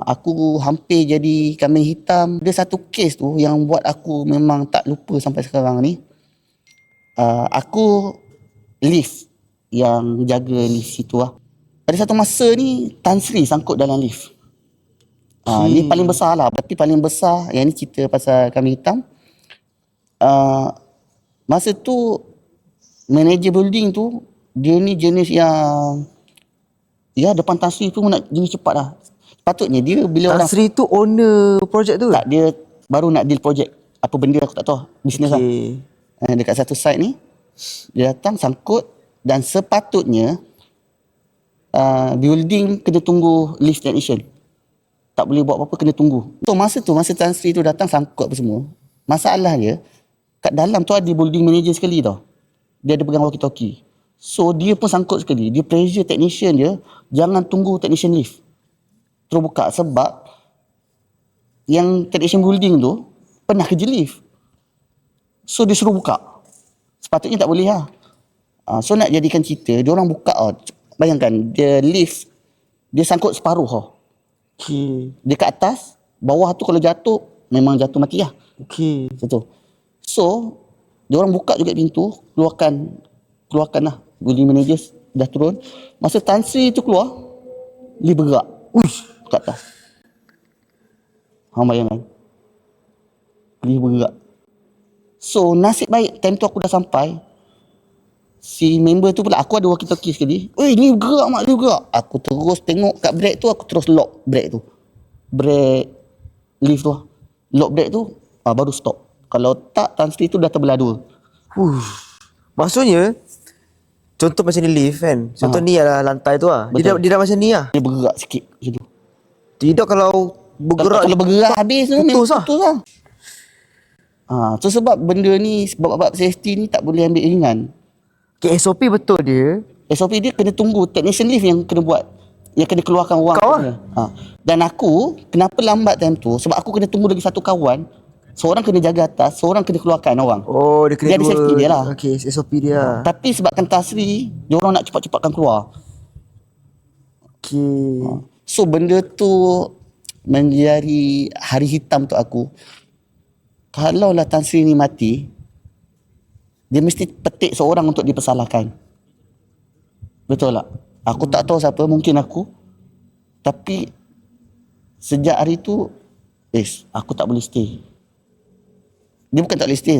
Aku hampir jadi kambing hitam. Ada satu kes tu yang buat aku memang tak lupa sampai sekarang ni. Aku lift yang jaga lift situ lah. Pada satu masa ni Tan Sri sangkut dalam lift. Ni paling besar lah. Berarti paling besar. Yang ni cerita pasal kambing hitam. Masa tu manager building tu dia ni jenis yang depan Tan Sri tu nak jenis cepat lah. Patutnya dia bila Tan orang Sri tu owner projek tu? tak, dia baru nak deal projek. Apa benda aku tak tahu. Bisnes lah. Dekat satu site ni dia datang sangkut dan sepatutnya building kena tunggu lift technician. Tak boleh buat apa-apa, kena tunggu. So masa Tan Sri tu datang sangkut apa semua. Masalah dia kat dalam tu ada building manager sekali tau. Dia ada pegang walkie-talkie. So dia pun sangkut sekali. Dia pressure technician dia jangan tunggu technician lift terus buka, sebab yang technician building tu pernah kerja lift. So dia suruh buka. Sepatutnya tak boleh lah. So nak jadikan cerita, dia orang buka bayangkan dia lift dia sangkut separuh dia kat atas, bawah tu kalau jatuh memang jatuh mati lah. Satu. So dia orang buka juga pintu, keluarkan lah building manager dah turun. Masa Tan Sri tu keluar, lift bergerak kat atas. Bayangkan lift bergerak. So nasib baik time tu aku dah sampai. Si member tu pula, aku ada walkie-talkie sekali. Ni bergerak mak, dia bergerak. Aku terus tengok kat brake tu, aku terus lock brake tu. Brake lift tu. Lock brake tu, baru stop. Kalau tak, Tan Sri tu dah terbelah dua. Maksudnya contoh macam ni lift kan. Contoh ni adalah lantai tu lah. Dia dah macam ni lah. Dia bergerak sikit macam tu. Tidak kalau bergerak. Kalau bergerak habis tu memang putus lah. So sebab benda ni, sebab safety ni tak boleh ambil ringan. SOP betul dia. SOP dia kena tunggu technician lift yang kena buat, yang kena keluarkan orang. Kau Dan aku kenapa lambat time tu, sebab aku kena tunggu lagi satu kawan. Seorang kena jaga atas, seorang kena keluarkan orang. Dia kena dia ada safety dia lah. SOP dia. Tapi sebabkan Tan Sri, dia orang nak cepat-cepatkan keluar. So benda tu menjadi hari hitam untuk aku. Kalaulah Tan Sri ni mati, dia mesti petik seorang untuk dipersalahkan. Betul tak? Aku tak tahu siapa, mungkin aku. Tapi sejak hari tu, aku tak boleh stay. Dia bukan tak boleh stay.